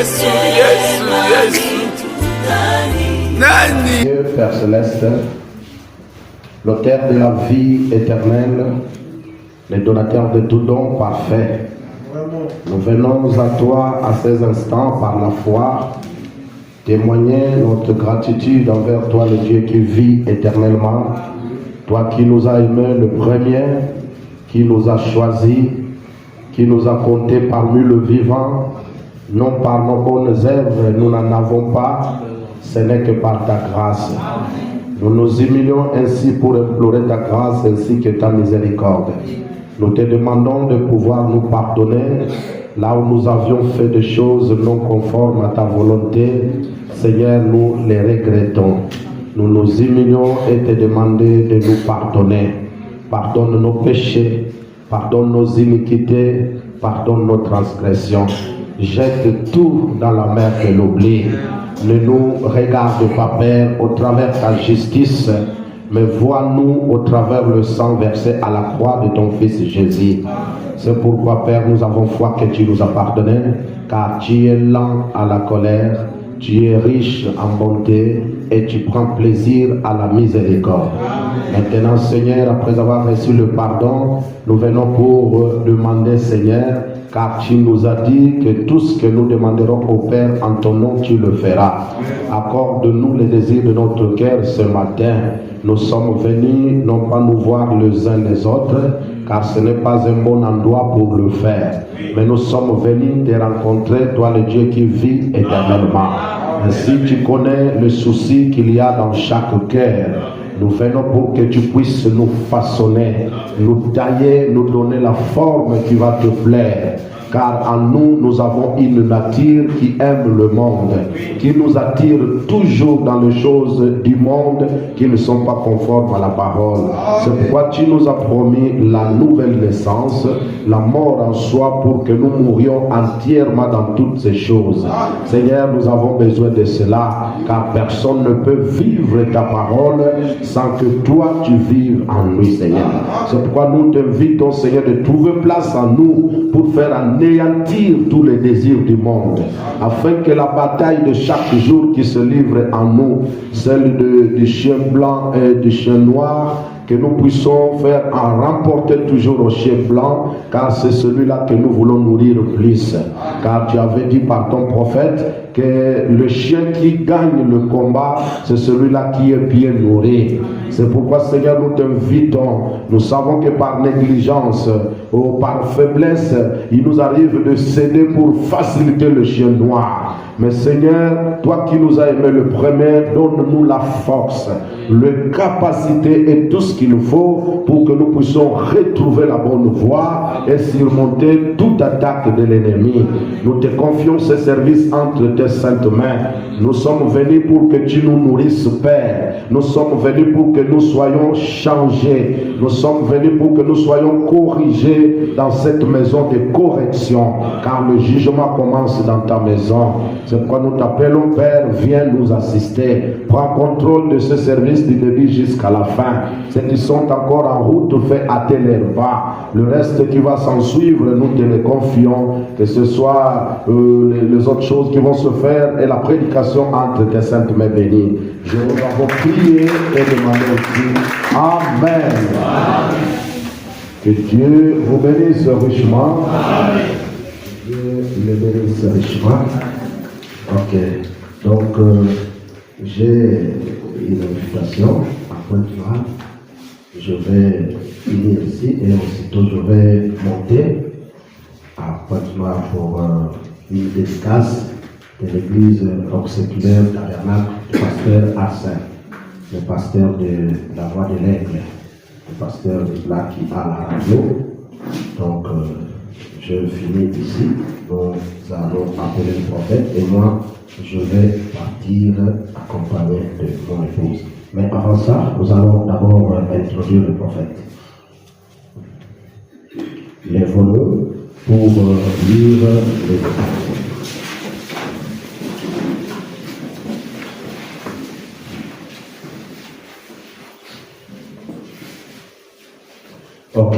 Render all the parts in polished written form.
Yesu, Yesu, Yesu. Nani? Dieu Père Céleste, l'auteur de la vie éternelle, le donateur de tout don parfait, nous venons à toi à ces instants par la foi, témoigner notre gratitude envers toi, le Dieu qui vit éternellement, toi qui nous as aimés le premier, qui nous a choisis, qui nous a comptés parmi le vivant, non par nos bonnes œuvres, nous n'en avons pas, ce n'est que par ta grâce. Nous nous humilions ainsi pour implorer ta grâce ainsi que ta miséricorde. Nous te demandons de pouvoir nous pardonner là où nous avions fait des choses non conformes à ta volonté. Seigneur, nous les regrettons. Nous nous humilions et te demandons de nous pardonner. Pardonne nos péchés, pardonne nos iniquités, pardonne nos transgressions. Jette tout dans la mer de l'oubli. Ne nous regarde pas, Père, au travers ta justice, mais vois-nous au travers le sang versé à la croix de ton Fils Jésus. C'est pourquoi, Père, nous avons foi que tu nous as pardonné, car tu es lent à la colère, tu es riche en bonté et tu prends plaisir à la miséricorde. Maintenant, Seigneur, après avoir reçu le pardon, nous venons pour demander, Seigneur, car tu nous as dit que tout ce que nous demanderons au Père en ton nom, tu le feras. Accorde-nous les désirs de notre cœur ce matin. Nous sommes venus non pas nous voir les uns les autres, car ce n'est pas un bon endroit pour le faire. Mais nous sommes venus te rencontrer, toi le Dieu qui vit éternellement. Ainsi tu connais le souci qu'il y a dans chaque cœur. Nous venons pour que tu puisses nous façonner, nous tailler, nous donner la forme qui va te plaire. Car en nous, nous avons une nature qui aime le monde, qui nous attire toujours dans les choses du monde qui ne sont pas conformes à la parole. C'est pourquoi tu nous as promis la nouvelle naissance, la mort en soi, pour que nous mourions entièrement dans toutes ces choses. Seigneur, nous avons besoin de cela, car personne ne peut vivre ta parole sans que toi tu vives en nous, Seigneur. C'est pourquoi nous t'invitons, Seigneur, de trouver place en nous pour faire anéantir tous les désirs du monde, afin que la bataille de chaque jour qui se livre en nous, celle du chien blanc et du chien noir, que nous puissions faire en remporter toujours au chien blanc, car c'est celui-là que nous voulons nourrir plus. Car tu avais dit par ton prophète que le chien qui gagne le combat, c'est celui-là qui est bien nourri. C'est pourquoi, Seigneur, nous t'invitons. Nous savons que par négligence ou par faiblesse, il nous arrive de céder pour faciliter le chien noir. Mais Seigneur, toi qui nous as aimé le premier, donne-nous la force, la capacité et tout ce qu'il nous faut pour que nous puissions retrouver la bonne voie et surmonter toute attaque de l'ennemi. Nous te confions ce service entre tes saintes mains. Nous sommes venus pour que tu nous nourrisses, Père. Nous sommes venus pour que nous soyons changés. Nous sommes venus pour que nous soyons corrigés dans cette maison de correction, car le jugement commence dans ta maison. C'est pourquoi nous t'appelons, Père, viens nous assister. Prends contrôle de ce service du début jusqu'à la fin. Ceux qui sont encore en route, fais hâter leurs pas. Le reste qui va s'en suivre, nous te le confions. Que ce soit les autres choses qui vont se faire et la prédication entre tes saintes mains bénies. Je vous avons prié et demandé aussi. Amen. Amen. Que Dieu vous bénisse richement. Amen. Dieu le bénisse richement. Ok, donc j'ai une invitation à Pointe-Noire. Je vais finir ici et aussitôt je vais monter à Pointe-Noire pour une dédicace de l'église auxiliaire tabernacle du pasteur Arsène, le pasteur de la Voix de l'Aigle, le pasteur là qui a la radio. Donc je finis ici. Nous allons appeler le prophète et moi je vais partir accompagné de mon épouse. Mais avant ça, nous allons d'abord introduire le prophète. Lèvons-nous pour lire le prophète. Ok.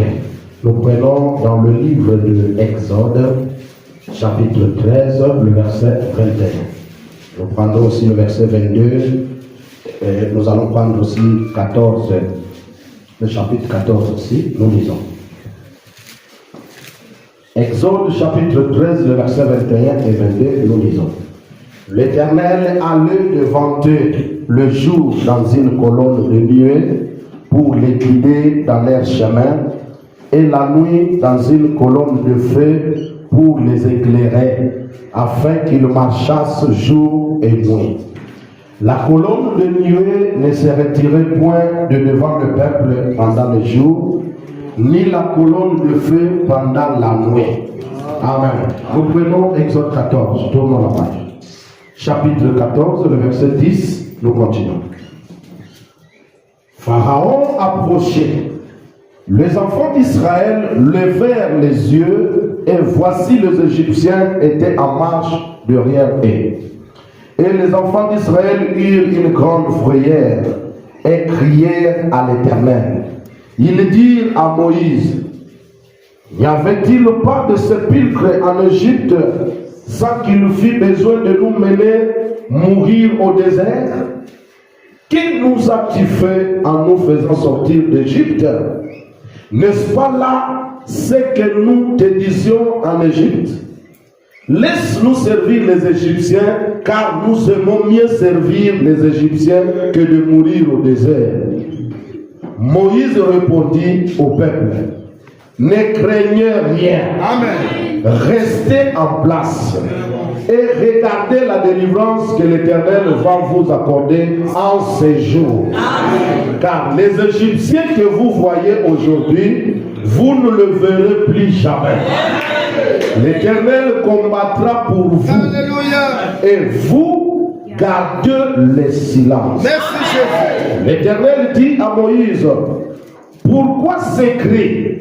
Nous prenons dans le livre de Exode, chapitre 13, le verset 21. Nous prendrons aussi le verset 22 et nous allons prendre aussi 14, le chapitre 14 aussi, nous lisons. Exode chapitre 13, le verset 21 et 22, nous lisons. L'Éternel allait devant eux le jour dans une colonne de nuée pour les guider dans leur chemin, et la nuit dans une colonne de feu pour les éclairer, afin qu'ils marchassent jour et nuit. La colonne de nuée ne se retirait point de devant le peuple pendant le jour, ni la colonne de feu pendant la nuit. Amen. Nous prenons Exode 14, tournons la page. Chapitre 14, le verset 10, nous continuons. Pharaon approchait. Les enfants d'Israël levèrent les yeux, et voici les Égyptiens étaient en marche derrière eux. Et les enfants d'Israël eurent une grande frayeur et crièrent à l'Éternel. Ils dirent à Moïse, n'y avait-il pas de sépulcre en Égypte sans qu'il fût besoin de nous mener mourir au désert? Que nous as-tu fait en nous faisant sortir d'Égypte? N'est-ce pas là ce que nous te disions en Égypte? Laisse-nous servir les Égyptiens, car nous aimons mieux servir les Égyptiens que de mourir au désert. Moïse répondit au peuple, ne craignez rien. Amen. Restez en place et regardez la délivrance que l'Éternel va vous accorder en ces jours. Amen. Car les Égyptiens que vous voyez aujourd'hui, vous ne le verrez plus jamais. L'Éternel combattra pour vous. Alléluia. Et vous gardez le silence. Merci Jésus. L'Éternel dit à Moïse, pourquoi ces cris?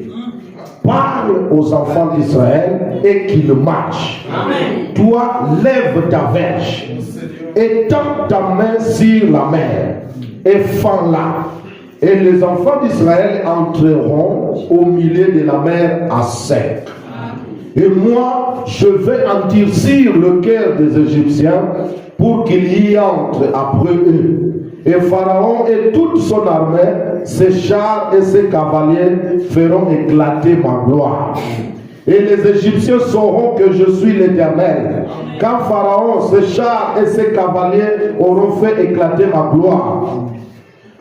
Parle aux enfants d'Israël et qu'ils marchent. Amen. Toi, lève ta verge, étends ta main sur la mer et fends-la. Et les enfants d'Israël entreront au milieu de la mer à sec. Et moi, je vais endurcir le cœur des Égyptiens pour qu'ils y entrent après eux. Et Pharaon et toute son armée, ses chars et ses cavaliers feront éclater ma gloire. Et les Égyptiens sauront que je suis l'Éternel. Quand Pharaon, ses chars et ses cavaliers auront fait éclater ma gloire.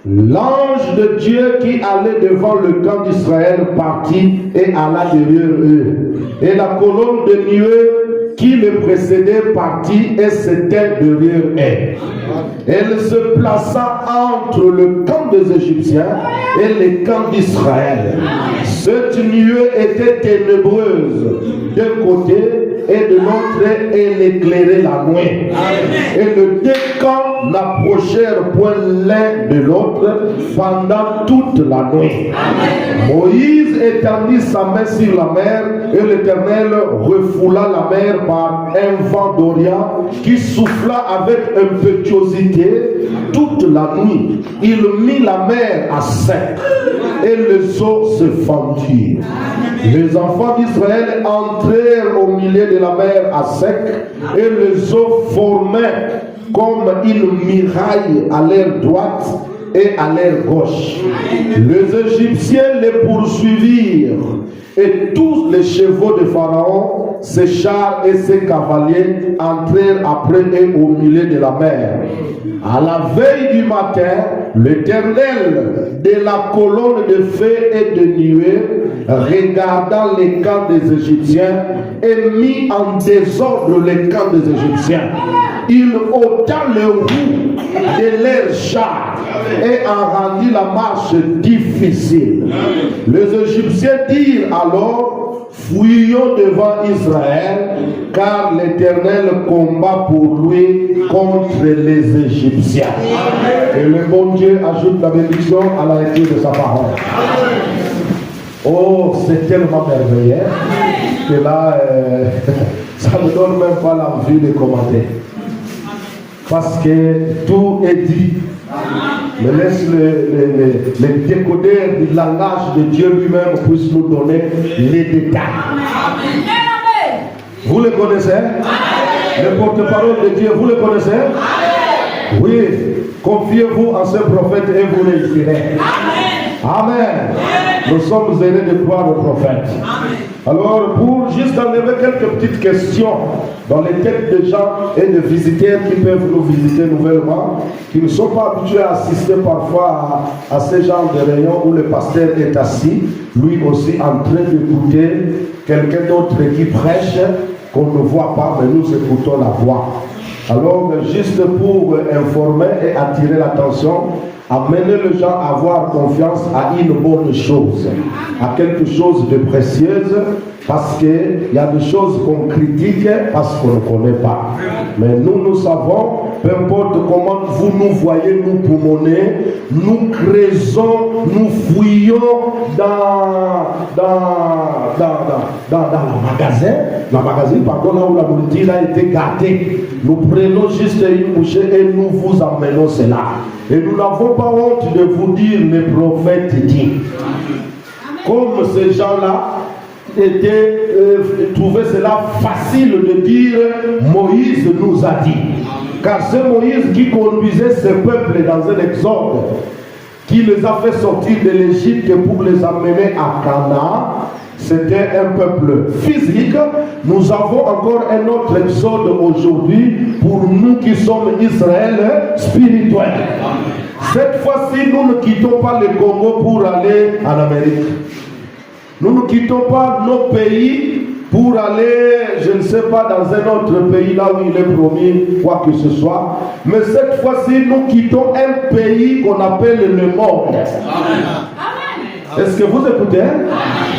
L'ange de Dieu qui allait devant le camp d'Israël partit et alla derrière eux. Et la colonne de nuée qui le précédait partit et s'éteint derrière eux. Elle se plaça entre le camp des Égyptiens et le camp d'Israël. Cette nuée était ténébreuse d'un côté et de l'autre, elle éclairait la nuit. Et les deux camps n'approchèrent point l'un de l'autre pendant toute la nuit. Moïse étendit sa main sur la mer et l'Éternel refoula la mer par un vent d'Orient qui souffla avec impétuosité toute la nuit. Il mit la mer à sec et les eaux se fendirent. Les enfants d'Israël entrèrent au milieu de la mer à sec et les eaux formaient comme une muraille à l'air droite et à l'air gauche. Les Égyptiens les poursuivirent et tous les chevaux de Pharaon, ses chars et ses cavaliers entrèrent après eux au milieu de la mer. À la veille du matin, l'Éternel de la colonne de feu et de nuée regarda les camps des Égyptiens et mit en désordre les camps des Égyptiens. Il ôta le roue de leurs chars et en rendit la marche difficile. Les Égyptiens dirent alors, fuyons devant Israël, car l'Éternel combat pour lui contre les Égyptiens. Et le bon Dieu ajoute la bénédiction à la lecture de sa parole. Oh, c'est tellement merveilleux que là, ça ne me donne même pas l'envie de commenter. Parce que tout est dit. Mais laisse les décodeurs du langage de Dieu lui-même puisse nous donner les détails. Vous le connaissez? Le porte-parole de Dieu, vous le connaissez? Oui. Confiez-vous en ce prophète et vous réussirez. Amen. Nous sommes heureux de croire au prophète. Alors, pour juste enlever quelques petites questions dans les têtes de gens et de visiteurs qui peuvent nous visiter nouvellement, qui ne sont pas habitués à assister parfois à ce genre de réunion où le pasteur est assis, lui aussi en train d'écouter quelqu'un d'autre qui prêche, qu'on ne voit pas, mais nous écoutons la voix. Alors, juste pour informer et attirer l'attention, amener les gens à avoir confiance à une bonne chose, à quelque chose de précieuse, parce qu'il y a des choses qu'on critique parce qu'on ne connaît pas. Mais nous savons, peu importe comment vous nous voyez, nous poumonner, nous creusons, nous fouillons dans le magasin, pardon, là où la nourriture a été gâtée. Nous prenons juste une bouchée et nous vous emmenons cela. Et nous n'avons pas honte de vous dire, le prophète dit. Comme ces gens-là trouvaient cela facile de dire, Moïse nous a dit. Car c'est Moïse qui conduisait ce peuple dans un exode, qui les a fait sortir de l'Égypte pour les amener à Canaan. C'était un peuple physique. Nous avons encore un autre exode aujourd'hui pour nous qui sommes Israël spirituel. Cette fois-ci, nous ne quittons pas le Congo pour aller en Amérique. Nous ne quittons pas nos pays pour aller, je ne sais pas, dans un autre pays là où il est promis quoi que ce soit. Mais cette fois-ci, nous quittons un pays qu'on appelle le monde. Est-ce que vous écoutez?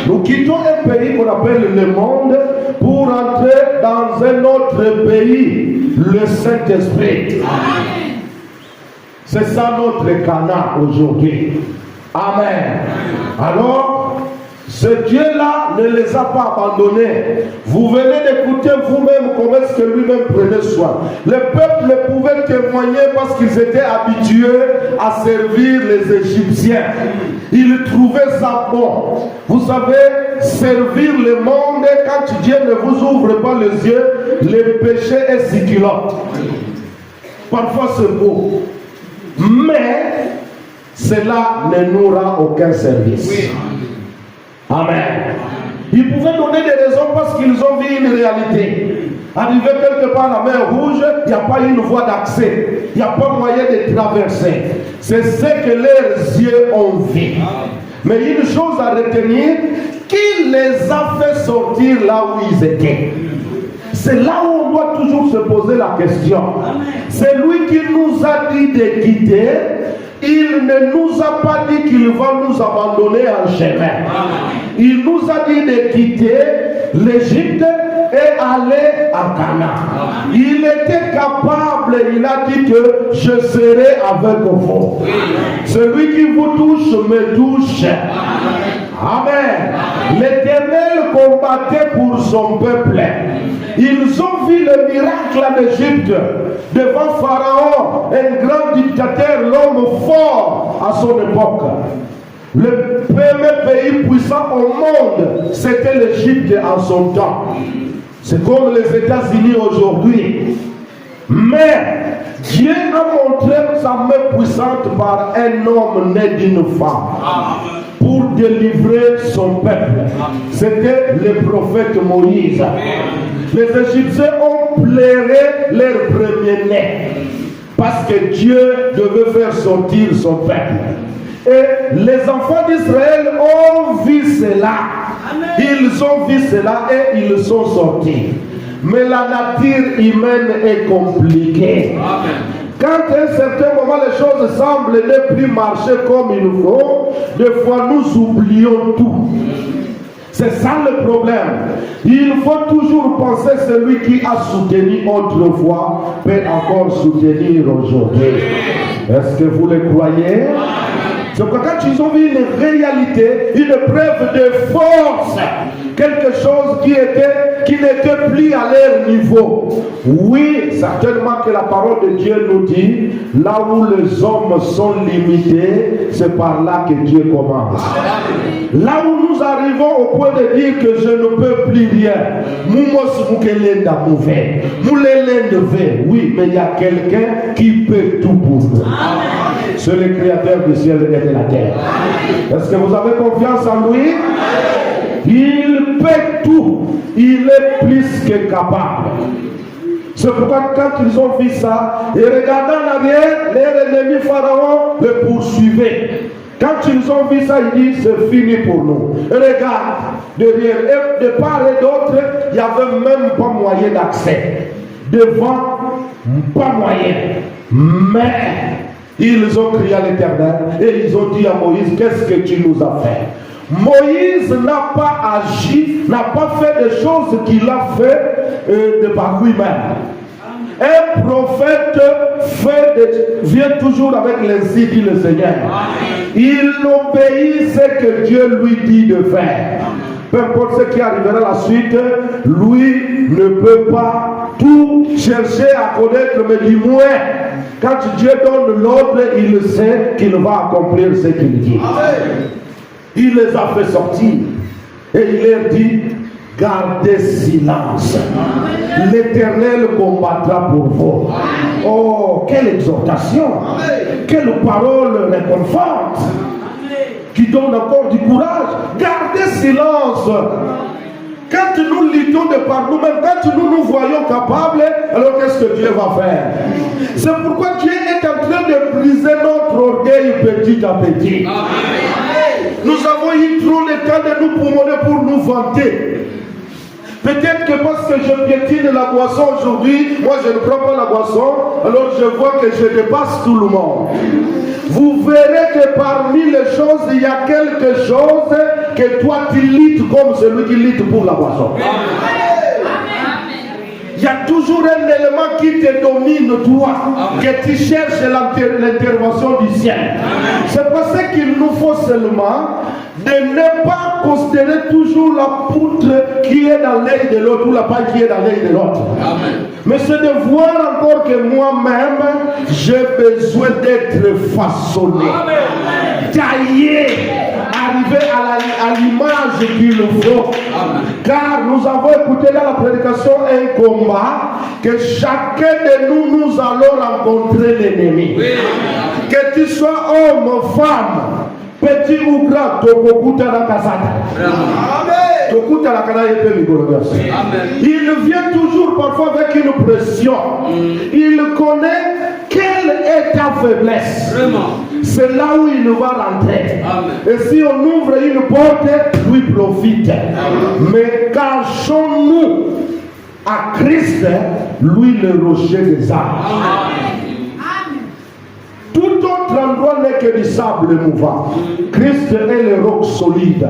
Nous quittons un pays qu'on appelle le monde pour entrer dans un autre pays, le Saint-Esprit. C'est ça notre Canaan aujourd'hui. Amen. Alors, ce Dieu-là ne les a pas abandonnés. Vous venez d'écouter vous-même comment est-ce que lui-même prenait soin. Le peuple pouvait témoigner parce qu'ils étaient habitués à servir les Égyptiens. Ils trouvaient ça bon. Vous savez, servir le monde, quand Dieu ne vous ouvre pas les yeux, le péché est siculote. Parfois c'est beau. Mais cela ne nous rend aucun service. Oui. Amen. Ils pouvaient donner des raisons parce qu'ils ont vu une réalité. Arrivé quelque part à la mer Rouge, il n'y a pas une voie d'accès. Il n'y a pas moyen de traverser. C'est ce que leurs yeux ont vu. Mais une chose à retenir, qui les a fait sortir là où ils étaient? C'est là où on doit toujours se poser la question. C'est lui qui nous a dit de quitter. Il ne nous a pas dit qu'il va nous abandonner en chemin. Il nous a dit de quitter l'Égypte et aller à Canaan. Il était capable, il a dit que je serai avec vous. Celui qui vous touche me touche. Amen. L'Éternel combattait pour son peuple. Ils ont vu le miracle en Égypte devant Pharaon, un grand dictateur, l'homme fort à son époque. Le premier pays puissant au monde, c'était l'Égypte en son temps. C'est comme les États-Unis aujourd'hui. Mais Dieu a montré sa main puissante par un homme né d'une femme pour délivrer son peuple. C'était le prophète Moïse. Les Égyptiens ont pleuré leur premier-né parce que Dieu devait faire sortir son peuple. Et les enfants d'Israël ont vu cela. Ils ont vu cela et ils sont sortis. Mais la nature humaine est compliquée. Quand à un certain moment les choses semblent ne plus marcher comme il faut, des fois nous oublions tout. C'est ça le problème. Il faut toujours penser que celui qui a soutenu autrefois peut encore soutenir aujourd'hui. Est-ce que vous le croyez? C'est pourquoi quand ils ont vu une réalité, une preuve de force, quelque chose qui n'était plus à leur niveau. Oui, certainement que la parole de Dieu nous dit, là où les hommes sont limités, c'est par là que Dieu commence. Là où nous nous arrivons au point de dire que je ne peux plus rien, oui, mais il y a quelqu'un qui peut tout pour nous. C'est le créateur du ciel et de la terre. Est-ce que vous avez confiance en lui? Il peut tout. Il est plus que capable. C'est pourquoi quand ils ont vu ça, et regardant en arrière, leur ennemi Pharaon le poursuivait. Quand ils ont vu ça, ils disent c'est fini pour nous. Et regarde, derrière, et de part et d'autre, il n'y avait même pas moyen d'accès. Devant, pas moyen. Mais ils ont crié à l'Éternel et ils ont dit à Moïse, qu'est-ce que tu nous as fait? Moïse n'a pas agi, n'a pas fait des choses qu'il a fait de par lui-même. Un prophète vient toujours avec les idées du Seigneur. Il obéit ce que Dieu lui dit de faire. Peu importe ce qui arrivera la suite, lui ne peut pas tout chercher à connaître, mais du moins, quand Dieu donne l'ordre, il sait qu'il va accomplir ce qu'il dit. Il les a fait sortir et il leur dit, gardez silence. L'Éternel combattra pour vous. Oh, quelle exhortation! Quelle parole réconforte! Qui donne encore du courage. Gardez silence. Quand nous luttons de par nous-mêmes, quand nous nous voyons capables, alors qu'est-ce que Dieu va faire? C'est pourquoi Dieu est en train de briser notre orgueil petit à petit. Nous avons eu trop de temps de nous promener pour nous vanter. Peut-être que parce que je piétine la boisson aujourd'hui, moi je ne prends pas la boisson, alors je vois que je dépasse tout le monde. Vous verrez que parmi les choses, il y a quelque chose que toi tu luttes comme celui qui lutte pour la boisson. Il y a toujours un élément qui te domine, toi, que tu cherches l'intervention du ciel. C'est pour ça qu'il nous faut seulement de ne pas considérer toujours la poutre qui est dans l'œil de l'autre ou la paille qui est dans l'œil de l'autre. Mais c'est de voir encore que moi-même, j'ai besoin d'être façonné, taillé, arrivé à l'image qu'il nous faut. Car nous avons écouté dans la prédication un combat que chacun de nous allons rencontrer l'ennemi. Que tu sois homme, femme, petit ou grand, tokokuta na kasata. Tokuta la kana yepe mikolo. Il vient toujours parfois avec une pression. Il connaît quelle est ta faiblesse. C'est là où il va rentrer. Et si on ouvre une porte, lui profite. Mais cachons-nous à Christ, lui le rocher des âmes. Tout autre endroit n'est que du sable mouvant. Christ est le roc solide.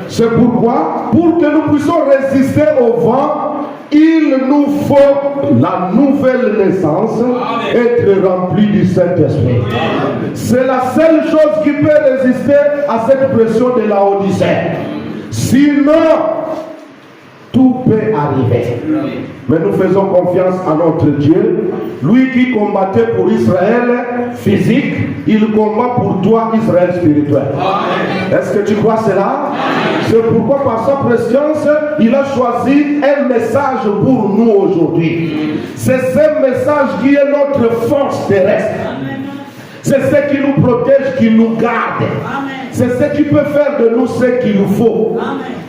C'est pourquoi, pour que nous puissions résister au vent, il nous faut la nouvelle naissance, être rempli du Saint-Esprit. C'est la seule chose qui peut résister à cette pression de la Odyssée. Sinon, tout peut arriver. Mais nous faisons confiance à notre Dieu. Lui qui combattait pour Israël physique, il combat pour toi Israël spirituel. Est-ce que tu crois cela? C'est pourquoi par sa présence, il a choisi un message pour nous aujourd'hui. C'est ce message qui est notre force terrestre. C'est ce qui nous protège, qui nous garde. C'est ce qui peut faire de nous ce qu'il nous faut.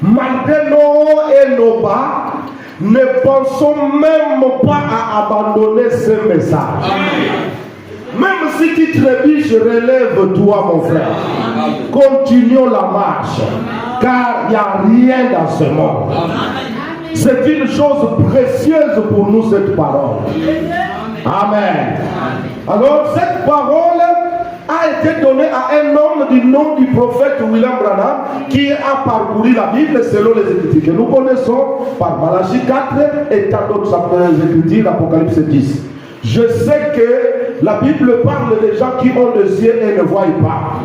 Malgré nos hauts et nos bas, ne pensons même pas à abandonner ce message. Même si tu trébuches, relève-toi mon frère. Continuons la marche. Car il n'y a rien dans ce monde. C'est une chose précieuse pour nous cette parole. Amen. Alors cette parole a été donnée à un homme du nom du prophète William Branham qui a parcouru la Bible selon les Écritures que nous connaissons par Malachie 4 et tant d'autres Écritures, l'Apocalypse 10. Je sais que la Bible parle des gens qui ont des yeux et ne voient pas.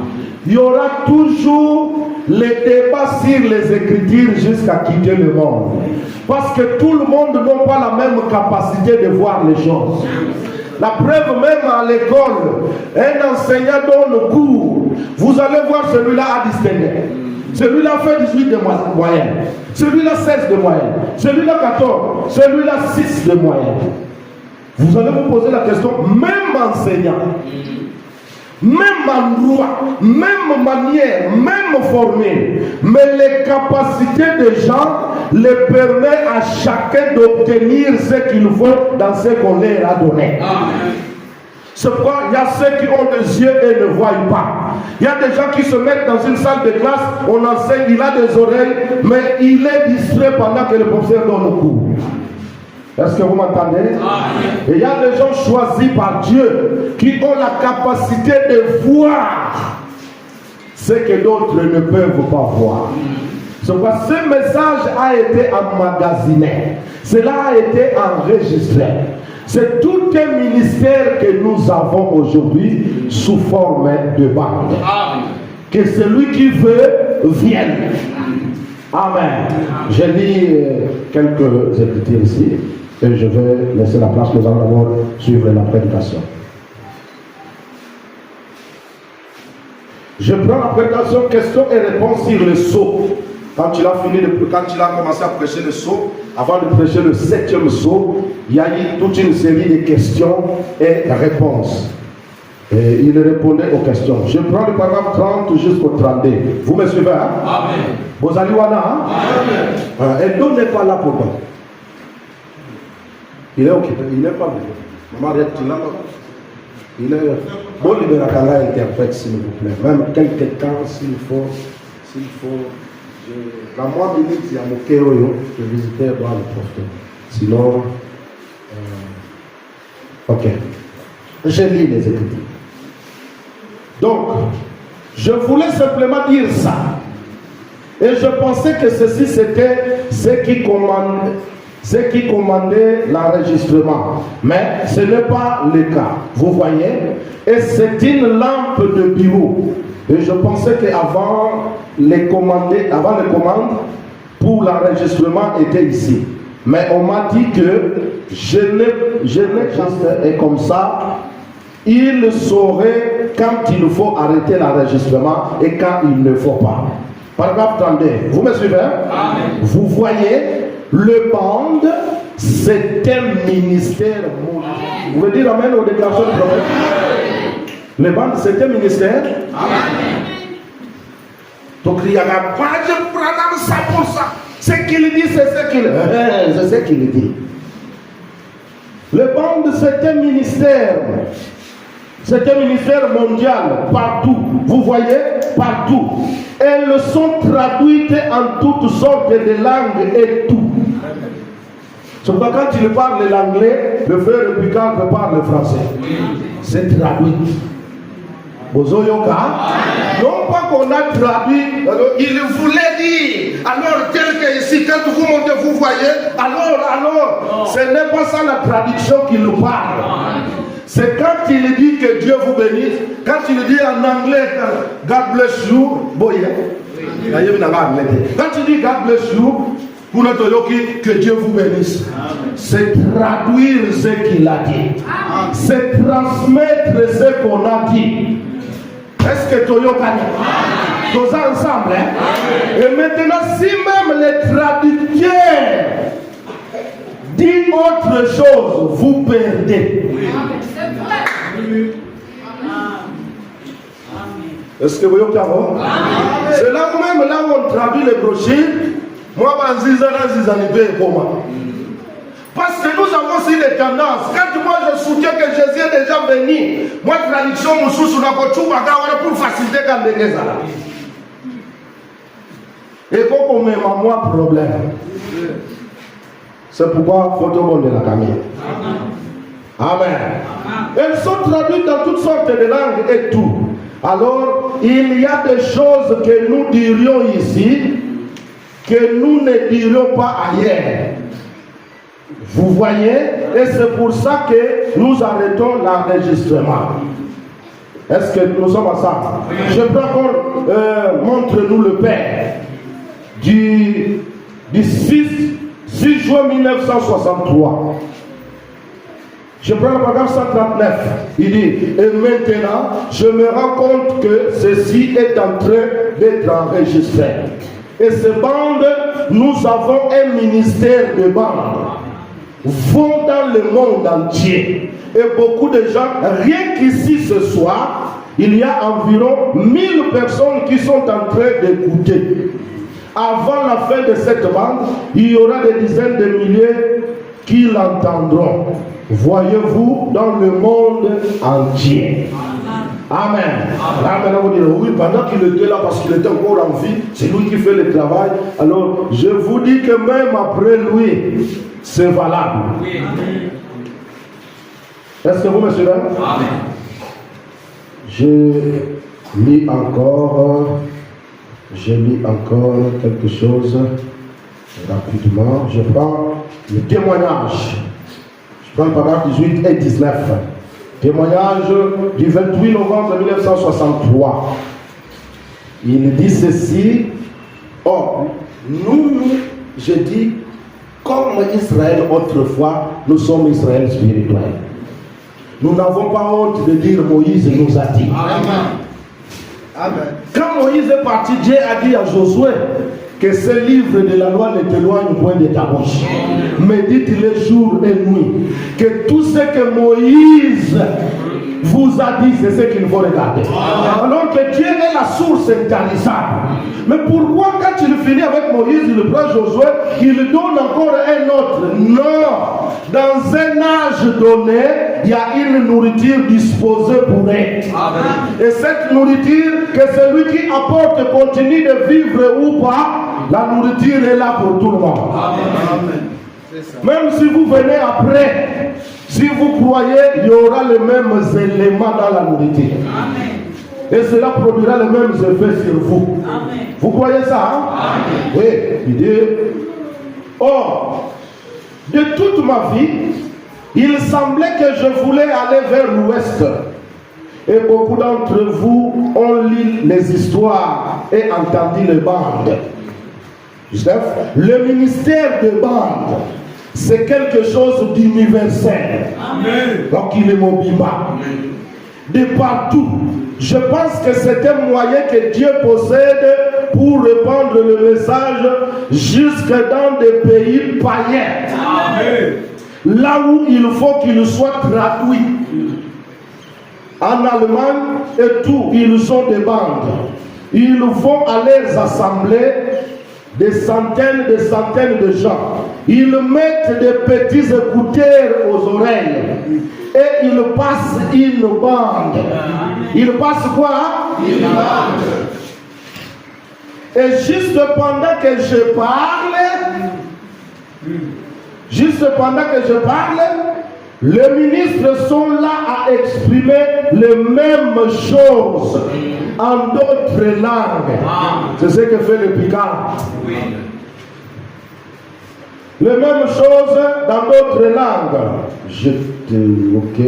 Il y aura toujours les débats sur les Écritures jusqu'à quitter le monde. Parce que tout le monde n'a pas la même capacité de voir les choses. La preuve, même à l'école, un enseignant donne cours, vous allez voir celui-là à distinguer. Celui-là fait 18 de moyenne. Celui-là 16 de moyenne. Celui-là 14. Celui-là 6 de moyenne. Vous allez vous poser la question, même enseignant, même endroit, même manière, même formule, mais les capacités des gens les permettent à chacun d'obtenir ce qu'il faut dans ce qu'on leur a donné. C'est pourquoi il y a ceux qui ont des yeux et ne voient pas. Il y a des gens qui se mettent dans une salle de classe, on enseigne, il a des oreilles, mais il est distrait pendant que le professeur donne le cours. Est-ce que vous m'entendez? Et il y a des gens choisis par Dieu qui ont la capacité de voir ce que d'autres ne peuvent pas voir. C'est pourquoi ce message a été emmagasiné. Cela a été enregistré. C'est tout un ministère que nous avons aujourd'hui sous forme de bande. Que celui qui veut vienne. Amen. Je lis quelques écritures ici et je vais laisser la place. Nous allons d'abord suivre la prédication. Je prends la prédication questions et réponses sur le sceau. Quand il a commencé à prêcher le sceau, avant de prêcher le 7e sceau, il y a eu toute une série de questions et réponses. Et il répondait aux questions. Je prends le paragraphe 30 jusqu'au 32. Vous me suivez, hein? Amen. Vous allez voir là, hein? Et l'autre n'est pas là pour toi. Il est occupé, il n'est pas là. Maman, il est. Bon, Libérakanga interprète, s'il vous plaît. Même quelques temps, s'il faut. Dans moi, minute, il y a mon kéoyo, le visiteur doit le porter. Sinon, ok. Je lis les Écritures. Donc, je voulais simplement dire ça. Et je pensais que ceci, c'était ce qui commandait l'enregistrement. Mais ce n'est pas le cas. Vous voyez? Et c'est une lampe de bureau. Et je pensais qu'avant les commandes pour l'enregistrement était ici. Mais on m'a dit que je n'ai juste, et comme ça, il saurait quand il faut arrêter l'enregistrement et quand il ne faut pas. Paragraphe 32. Vous me suivez? Amen. Vous voyez, le band, c'est un ministère. Vous voulez dire amen aux déclarations du prophète? Le band, c'est un ministère. Amen. Donc il y a la page, je prends ça pour ça. Ce qu'il dit, c'est ce qu'il dit. Le band, c'est un ministère. C'est un ministère mondial, partout. Vous voyez, partout. Elles sont traduites en toutes sortes de langues et tout. C'est pourquoi quand il parle l'anglais, le frère Répicard parle le français. C'est traduit. Bozoyoka. Non pas qu'on a traduit, il voulait dire, alors tel que ici, quand vous montez, vous voyez, alors, ce n'est pas ça la traduction qu'il nous parle. C'est quand il dit que Dieu vous bénisse, quand il dit en anglais, God bless you, quand il dit God bless you, que Dieu vous bénisse. C'est traduire ce qu'il a dit. C'est transmettre ce qu'on a dit. Est-ce que Toyo connaît? Tous ensemble, hein? Et maintenant, si même les traducteurs disent autre chose, vous perdez. Est-ce que vous voyez? C'est là même là où on traduit les brochures. Moi, parce que nous avons aussi des tendances. Quand moi je soutiens que Jésus est déjà venu, moi traduction pour faciliter quand les gens. Et comme on met moi problème. C'est pourquoi il faut tout de la camille. Amen. Elles sont traduites dans toutes sortes de langues et tout. Alors, il y a des choses que nous dirions ici que nous ne dirions pas ailleurs. Vous voyez? Et c'est pour ça que nous arrêtons l'enregistrement. Est-ce que nous sommes ensemble? Je peux encore montre-nous le Père du 6 juin 1963. Je prends le paragraphe 139. Il dit, et maintenant, je me rends compte que ceci est en train d'être enregistrés. Et ces bandes, nous avons un ministère de bandes. Vont dans le monde entier. Et beaucoup de gens, rien qu'ici ce soir, il y a environ 1000 personnes qui sont en train d'écouter. Avant la fin de cette bande, il y aura des dizaines de milliers qui l'entendront. Voyez-vous dans le monde entier. Amen. Amen. On va dire, oui, pendant qu'il était là, parce qu'il était encore en vie, c'est lui qui fait le travail. Alors, je vous dis que même après lui, c'est valable. Est-ce que vous me suivez? Amen. Je lis encore quelque chose rapidement. Je prends le témoignage. Je prends le paragraphe 18 et 19. Témoignage du 28 novembre 1963. Il dit ceci. Oh, nous, je dis, comme Israël autrefois, nous sommes Israël spirituel. Nous n'avons pas honte de dire Moïse nous a dit. Amen. Amen. Quand Moïse est parti, Dieu a dit à Josué que ce livre de la loi ne t'éloigne point de ta bouche. Médite-le jour et nuit. Que tout ce que Moïse vous a dit, c'est ce qu'il faut regarder. Alors que Dieu est la source intarissable. Mais pourquoi quand il finit avec Moïse, il prend Josué, il donne encore un autre? Non. Dans un âge donné, il y a une nourriture disposée pour elle. Et cette nourriture, que celui qui apporte continue de vivre ou pas, la nourriture est là pour tout le monde. Amen. Même si vous venez après, si vous croyez, il y aura les mêmes éléments dans la nourriture. Amen. Et cela produira les mêmes effets sur vous. Amen. Vous croyez ça? Hein? Oui. Il dit, or, de toute ma vie, il semblait que je voulais aller vers l'ouest. Et beaucoup d'entre vous ont lu les histoires et entendu les bandes. Le ministère des bandes, c'est quelque chose d'universel. Amen. Donc il est mobile. De partout. Je pense que c'est un moyen que Dieu possède pour répandre le message jusque dans des pays païens. Amen. Là où il faut qu'il soit traduit. En Allemagne et tout, ils ont des bandes. Ils vont à leurs assemblées, des centaines de gens. Ils mettent des petits écouteurs aux oreilles. Et ils passent une bande. Ils passent quoi? Une bande. Et juste pendant que je parle, les ministres sont là à exprimer les mêmes choses en d'autres langues. C'est ce que fait le Picard. Les mêmes choses dans d'autres langues. Ok.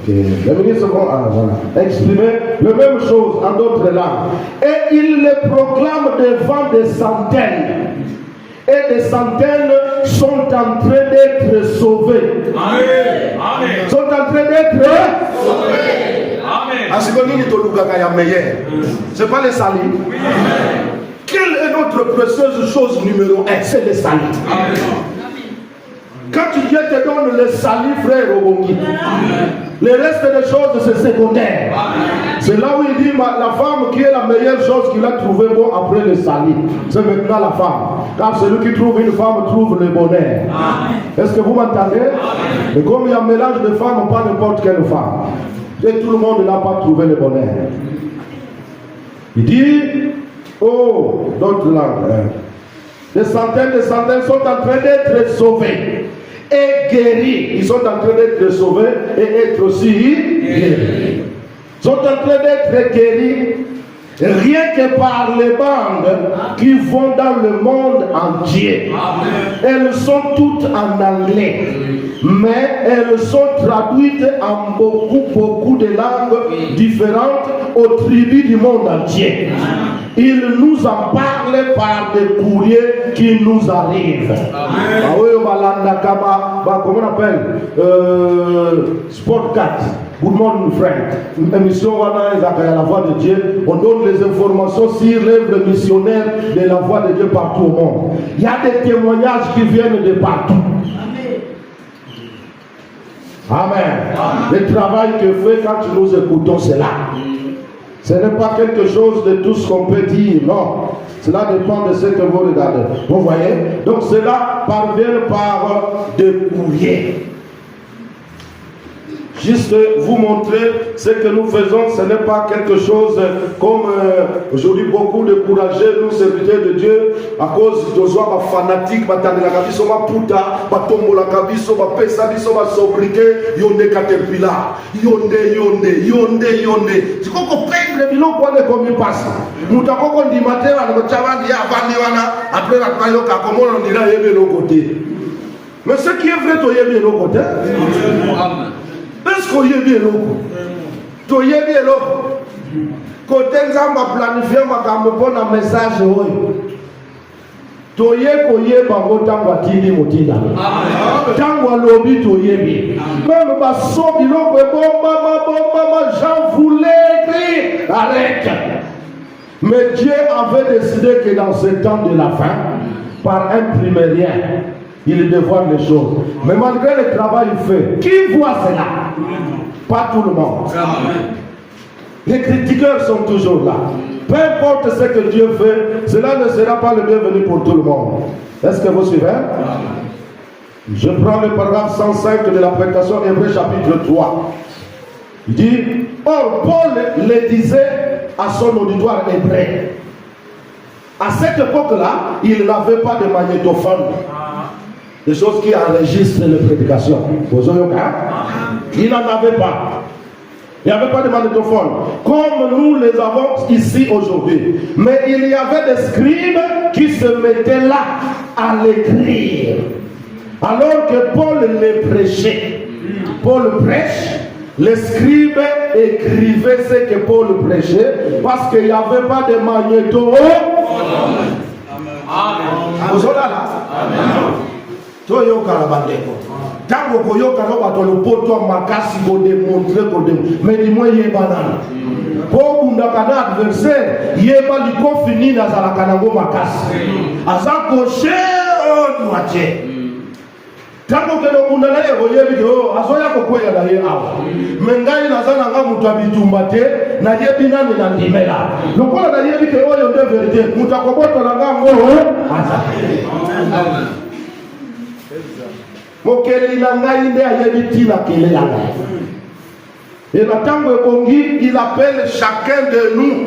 Les ministres vont exprimer les mêmes choses en d'autres langues. Et ils les proclament devant des centaines. Et des centaines sont en train d'être sauvés. Amen. Sont en train d'être sauvés. Amen. C'est pas les salis. Quelle est notre précieuse chose numéro 1? C'est le salut. Quand Dieu te donne le salut, frère Obongi, le reste des choses c'est secondaire. C'est là où il dit la femme qui est la meilleure chose qu'il a trouvé bon après le salut. C'est maintenant la femme. Car celui qui trouve une femme trouve le bonheur. Est-ce que vous m'entendez? Mais comme il y a un mélange de femmes, pas n'importe quelle femme. Et tout le monde n'a pas trouvé le bonheur. Il dit, oh, d'autres langues. Des centaines sont en train d'être sauvés et guéris. Ils sont en train d'être sauvés et être aussi guéris. Ils sont en train d'être guéris rien que par les bandes qui vont dans le monde entier. Elles sont toutes en anglais, mais elles sont traduites en beaucoup de langues différentes aux tribus du monde entier. Il nous en parle par des courriers qui nous arrivent. Comment on appelle? Sport 4. Good morning, friend. Une émission, la voix de Dieu. On donne les informations sur l'œuvre missionnaire de la voix de Dieu partout au monde. Il y a des témoignages qui viennent de partout. Amen. Le travail que fait quand nous écoutons cela. Ce n'est pas quelque chose de tout ce qu'on peut dire, non. Cela dépend de ce que vous regardez. Vous voyez? Donc cela parvient par des courriers. Juste vous montrer ce que nous faisons, ce n'est pas quelque chose comme aujourd'hui beaucoup de courageux, nous serviteurs de Dieu, à cause de soi fanatique, batandela kabiso ba puta, batombola kabiso ba pesa biso ba sobriquet, yonde caterpillar, yonde. Tu comprends le bilan quoi de comme il passe. Nous t'avons qu'on dit matin à notre chavandi à Vandiwana, après la payo ka comment on dira yebe l'autre côté. Mais ce qui est vrai, tu yebe l'autre côté. Est-ce qu'on y est bien l'eau? Tu y es bien l'eau? Quand tu as planifié un message, tu y es qu'on y est bango tango atili motina. Tango lobby tu y es bien. Même ma somme l'eau maman, j'en voulais écrire. Arrête. Mais Dieu avait décidé que dans ce temps de la fin, par imprimer rien, il dévoile les choses. Mais malgré le travail fait, qui voit cela? Pas tout le monde. Les critiqueurs sont toujours là. Peu importe ce que Dieu fait, cela ne sera pas le bienvenu pour tout le monde. Est-ce que vous suivez? Je prends le paragraphe 105 de la prédication Hébreux chapitre 3. Il dit, or Paul le disait à son auditoire hébreu. À cette époque-là, il n'avait pas de magnétophone. Des choses qui enregistrent les prédications. Il n'en avait pas. Il n'y avait pas de magnétophone. Comme nous les avons ici aujourd'hui. Mais il y avait des scribes qui se mettaient là à l'écrire. Alors que Paul les prêchait. Paul prêche. Les scribes écrivaient ce que Paul prêchait. Parce qu'il n'y avait pas de magnétophone. Amen. Amen. Toyoka la bandeko. Tango koyoka no bato lopoto makasi ko démontrer ko mais dis-moi yebana. Po bunda kana adversaire yeba liko fini na zala kanango makasi. Aza coché on doit. Tango ke no bunda na yebo yebi o azoya ko kwela na ye awa. Mengai na zana nga mutu abitumba te na yebi nani na ndimela. Lokola na yebi ke oyo nde vérité. Mutu akoboto na nga ngo aza. Amen. Mokeli na ngai nde ayebi tina kele ya ngai. Et na tango ebongi, il appelle chacun de nous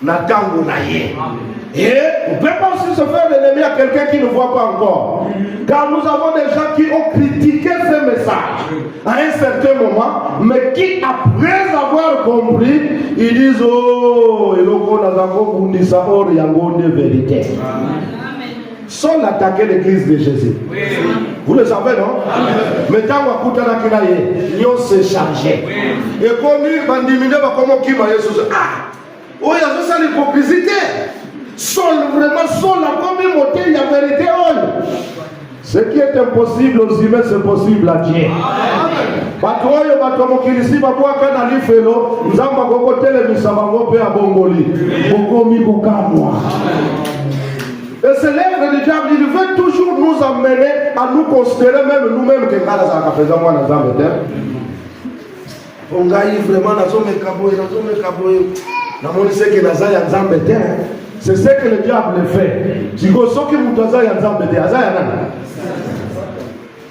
na tango na ye. Et on ne peut pas aussi se faire l'ennemi à quelqu'un qui ne voit pas encore. Car nous avons des gens qui ont critiqué ce message à un certain moment, mais qui après avoir compris, ils disent oh, eloko nazango kundisa or yango de vérité. Sans attaquer l'église de Jésus. Oui. Vous le savez, non? Amen. Mais tant que vous avez dit, nous sommes chargés. Et comme il va diminuer, comment qui va Jésus? Ah! Oh, il y a ça l'hypocrisie. Seul, vraiment, seul, comme il monte, il y a vérité. Ce qui est impossible aux humains, c'est possible à Dieu. Batoyo batomo kilisi bakwa kana lifelo nzamba koko telemisa bango pe abongoli bokomi bukamwa. Et c'est l'œuvre du diable, il veut toujours nous amener à nous considérer même nous-mêmes que quand ça a fait moi dans un terre. On gagne vraiment dans son kaboy, dans mon sait que dans un zambe terre. C'est ce que le diable fait. Si vous savez que vous avez un zambe terre, ça y a.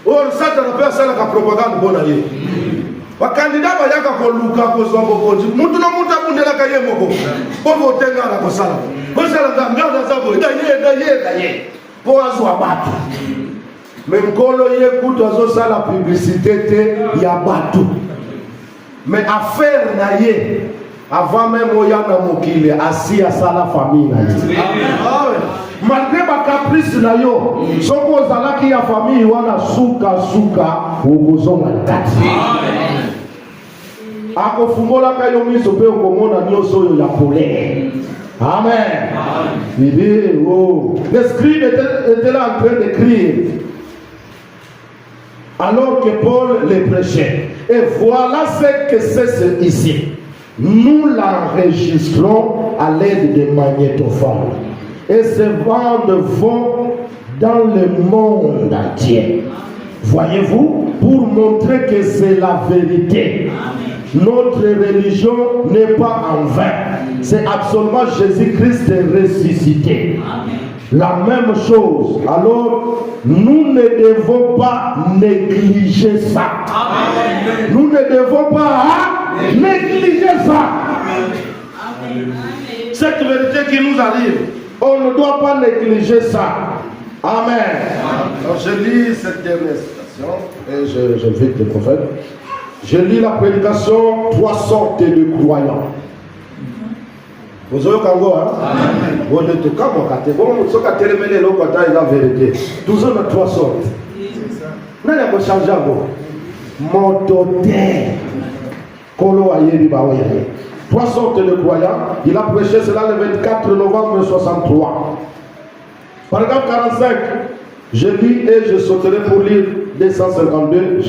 Or ça ne peut pas faire la propagande bonne année. Bakandida bayaka ko luka ko zongo ko mutu no mutu abundela ka yemoko bo vote ngala ko sala bo sala ngala zabo da ye po azu abatu menkolo ye kuto azo sala publicité te ya batu mais affaire na ye avant même oyana mokile asi asala famille na ye. Malgré ma caprice na yo soko ozalaki ya famille wana suka okozonga kati. Akofungola kayo miso pe okomona nyonso oyo ya colère. Amen. Il dit, oh. Les scribes étaient là en train d'écrire alors que Paul les prêchait. Et voilà ce que c'est ici. Nous l'enregistrons à l'aide de magnétophones. Et ces bandes vont dans le monde entier. Voyez-vous, pour montrer que c'est la vérité. Notre religion n'est pas en vain. C'est absolument Jésus-Christ ressuscité. La même chose. Alors, nous ne devons pas négliger ça. Nous ne devons pas négliger ça. Cette vérité qui nous arrive, on ne doit pas négliger ça. Amen. Alors, je lis cette dernière citation et j'invite le prophète. Je lis la prédication, 3 sortes de croyants. Vous avez Congo, hein? Vous avez tout cas, mon côté. Bon, ce qui a terminé le côté est la vérité. Tous on a 3 sortes. Nous allons changer encore. Mototé. Kolo ayeri baoyeri. 3 sortes de croyants. Il a prêché cela le 24 novembre 63. Paragraphe 45. Je lis et je sauterai pour lire 252.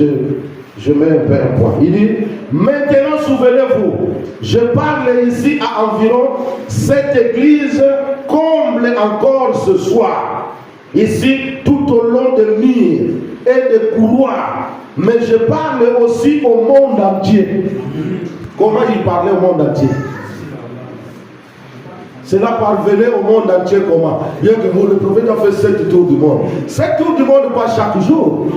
Je mets un peu un point. Il dit, maintenant souvenez-vous, je parle ici à environ cette église comble encore ce soir. Ici, tout au long de murs et de couloirs. Mais je parle aussi au monde entier. Comment il parlait au monde entier? Cela parvenait au monde entier comment? Bien que le prophète a fait 7 tours du monde. 7 tours du monde pas chaque jour.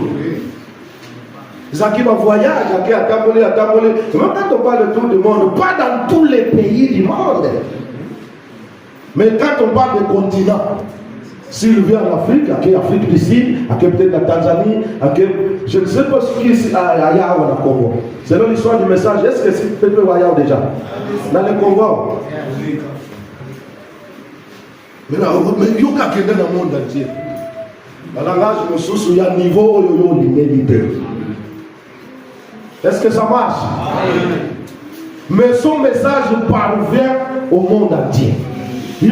Zaki va voyage, Zaki a tambolé. Même quand on parle de tour du monde, pas dans tous les pays du monde. Mais quand on parle de continent, s'il vient en Afrique, à l'Afrique du Sud, à peut-être la Tanzanie, je ne sais pas ce qui est à Yahoo dans le Congo. Selon l'histoire du message, est-ce que c'est peut-être à Yahoo déjà? Dans le Congo. Mais là, il y a quelqu'un dans le monde entier. Dans le langage, il y a un niveau où il y a l'humilité. Est-ce que ça marche? Mais son message parvient au monde entier.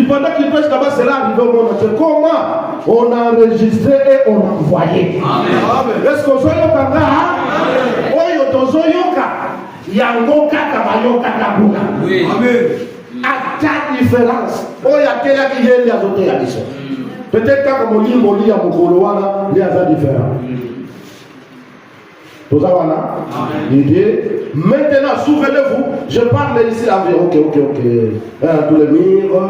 Pendant qu'il prêche là-bas, c'est là arrivé au monde entier. Comment on a enregistré et on a envoyé? Est-ce qu'on soit yoka? Oyo tozo yoka. Yango kaka bayoka kabuna. Amen. À ta différence. Oya keya ki yeli azote ya biso. Peut-être kaka molimbo li ya mokolo wana li aza différent. Il dit, maintenant, souvenez-vous, je parle ici avec, ok. Tous les murs,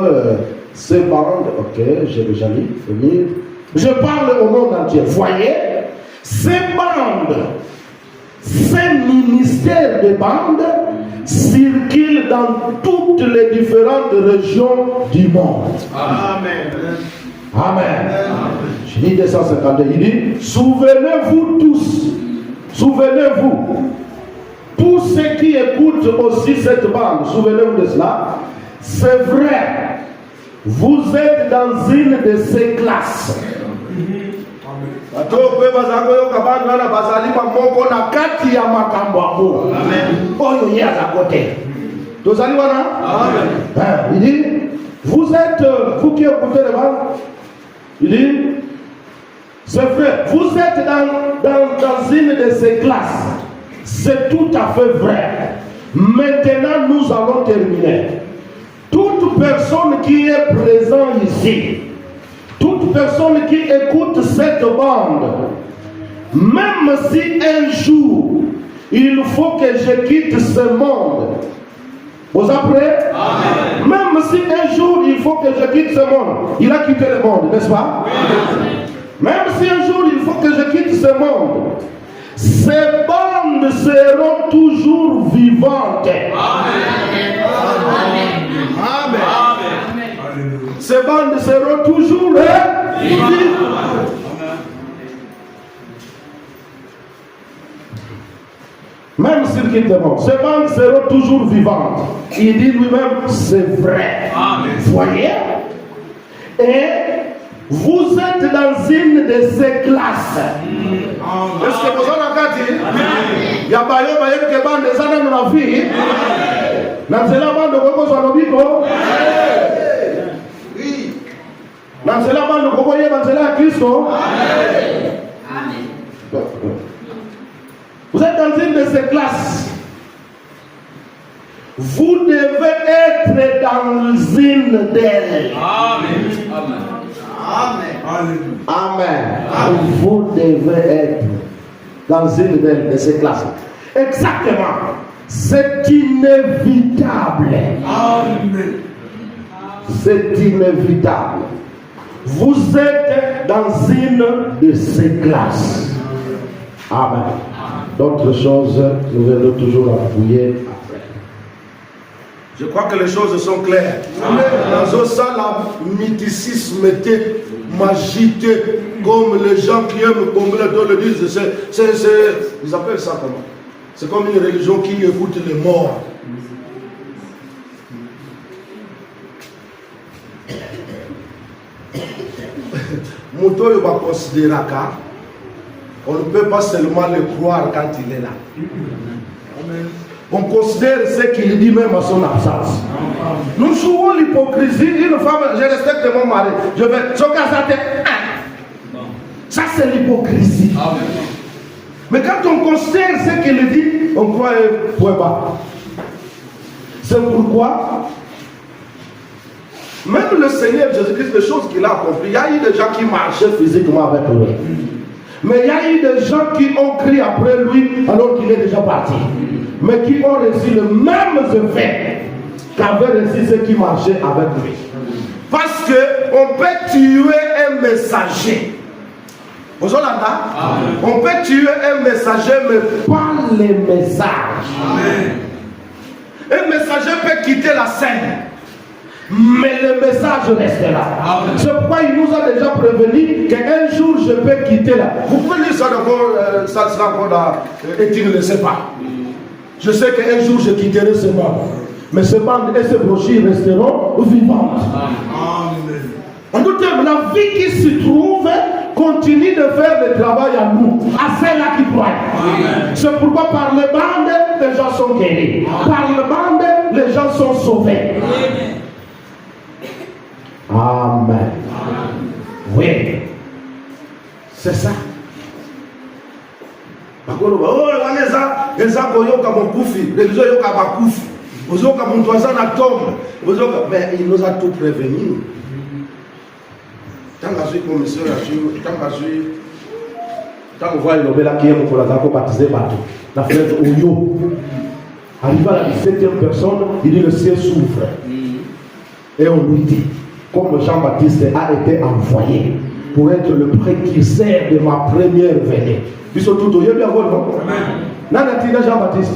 ces bandes, ok, j'ai déjà lu, les murs. Je parle au monde entier. Voyez, ces bandes, ces ministères de bandes circulent dans toutes les différentes régions du monde. Amen. Je lis 252, il dit, souvenez-vous tous. Souvenez-vous, tous ceux qui écoutent aussi cette bande, souvenez-vous de cela, c'est vrai, vous êtes dans une de ces classes. Il dit, vous êtes, vous qui écoutez les bandes, il dit, c'est vrai, vous êtes dans une de ces classes. C'est tout à fait vrai. Maintenant, nous allons terminer. Toute personne qui est présente ici, toute personne qui écoute cette bande, même si un jour, il faut que je quitte ce monde. Vous apprenez? Même si un jour, il faut que je quitte ce monde. Il a quitté le monde, n'est-ce pas? Même si un jour il faut que je quitte ce monde, ces bandes seront toujours vivantes. Amen. Ces bandes seront toujours vivantes. Même s'il quitte le monde, ces bandes seront toujours vivantes. Il dit lui-même, c'est vrai. Voyez? Et vous êtes dans une de ces classes. Est-ce que vous avez dit? Il y a des bandes des années dans la vie. Dans la bande de Coco Salobiko. Dans la bande de Coco Yé, dans la Christo. Vous êtes dans une de ces classes. Vous devez être dans une d'elles. Amen. Amen. Amen. Vous devez être dans une de ces classes. Exactement. C'est inévitable. Amen. C'est inévitable. Vous êtes dans une de ces classes. Amen. D'autres choses, nous venons toujours appuyer après. Je crois que les choses sont claires. Dans ça, la mythicisme était magique, comme les gens qui aiment complètement le disent. Ils appellent ça comment? C'est comme une religion qui écoute les morts. Moutoyo va considérer qu'à on ne peut pas seulement le croire quand il est là. On considère ce qu'il dit même à son absence. Nous jouons l'hypocrisie. Une femme, je respecte mon mari. Je vais. Ça, c'est l'hypocrisie. Mais quand on considère ce qu'il dit, on croit un point bas. C'est pourquoi, même le Seigneur Jésus-Christ, les choses qu'il a accomplies, il y a eu des gens qui marchaient physiquement avec lui. Mais il y a eu des gens qui ont crié après lui alors qu'il est déjà parti. Mais qui ont reçu le même effet qu'avaient reçu ceux qui marchaient avec lui. Parce qu'on peut tuer un messager. On peut tuer un messager, mais pas les messages. Un messager peut quitter la scène, mais le message restera. C'est pourquoi il nous a déjà prévenu qu'un jour je peux quitter là. Vous pouvez lire ça d'abord, ça sera encore là, et tu ne le sais pas. Je sais qu'un jour je quitterai ce monde, mais ce monde et ces brochures resteront vivantes. En d'autres termes, la vie qui se trouve continue de faire le travail à nous, à ceux-là qui croient. C'est pourquoi par le bande, les gens sont guéris. Par le bande, les gens sont sauvés. Amen. Oui. C'est ça. Mais il nous a tout prévenu. Tant qu'on voit le là qui est pour la baptiser bateau, la frère Oyo, arrivé à la 17e personne, il dit le ciel s'ouvre. Et on lui dit, comme Jean-Baptiste a été envoyé pour être le précurseur de ma première venue. Puis surtout, il y a bien non? Nana Jean-Baptiste.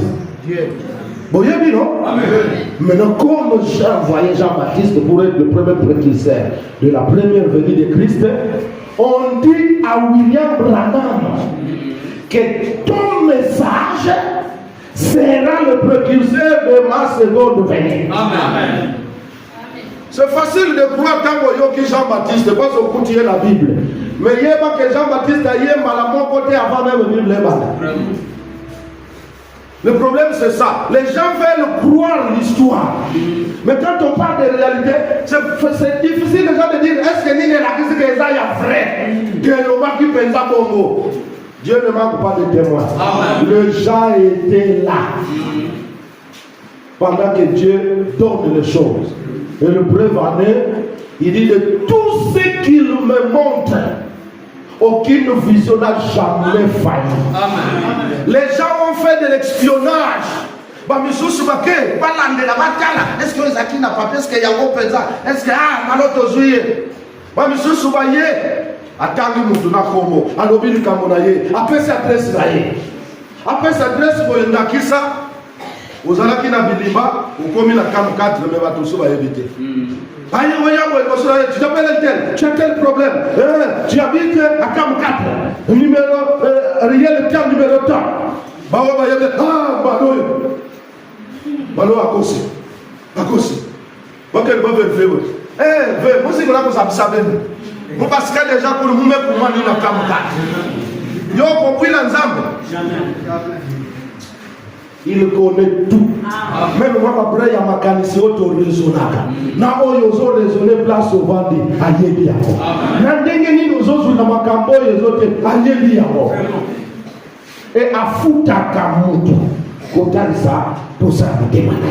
Bon, il y a bien non? Maintenant, comme j'ai envoyé Jean-Baptiste pour être le premier précurseur de la première venue de Christ, on dit à William Branham que ton message sera le précurseur de ma seconde venue. Amen. C'est facile de croire tant que Jean-Baptiste, parce qu'on continue la Bible. Mais il n'y a pas que Jean-Baptiste aille à mon côté avant même la Bible. Le problème c'est ça. Les gens veulent croire l'histoire. Mais quand on parle de réalité, c'est difficile déjà de dire est-ce que Nini la crise que ça y a vrai que le mari qui pense à Bongo. Dieu ne manque pas de témoins. Le gens était là. Pendant que Dieu donne les choses. Et le preuve en est, il dit de tout ce qu'il me montre, aucune vision n'a jamais failli. Amen. Les gens ont fait de l'espionnage. Est-ce que les acquis n'a pas fait? Est-ce qu'il y a un pesant? Est-ce que Maloto Zouye? Attendez, nous donnons Komo. Alobi du Kamonaye. Après cette adresse, après cette adresse, vous avez ça. Vous allez qui n'a bilima, vous commis la cam 4, mais va tous éviter. Tu t'appelles tel, tu as quel problème? Tu habites à cam 4, numéro, réel tel numéro 3. Balo à cause. À cause. Vous avez vérifié. Moi, c'est que là, vous savez. Vous parce qu'il y a des gens pour nous mettre pour moi, nous, la cam 4. Ils ont compris l'ensemble. Il connaît tout. Même moi, après, il y a ma canisse auto-raisonnable. Na oyozo raisonner place au vandi, ayebi yako. Na ndenge ni ozozo na makambo yozote, ayebi yako. et afutaka mutu kotalisa posala motema na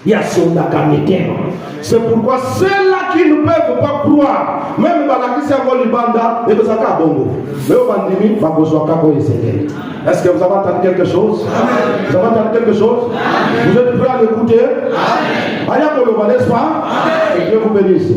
ye yasondaka mitema. C'est pourquoi ceux-là qui ne peuvent pas croire, même balakisi yango libanda ekozaka bongo leo bandimi bakozwaka ko esengeli. Est-ce que vous avez entendu quelque chose? Vous avez entendu quelque chose? Vous êtes prêts à l'écouter? Aya koloba, n'est-ce pas? Que Dieu vous bénisse.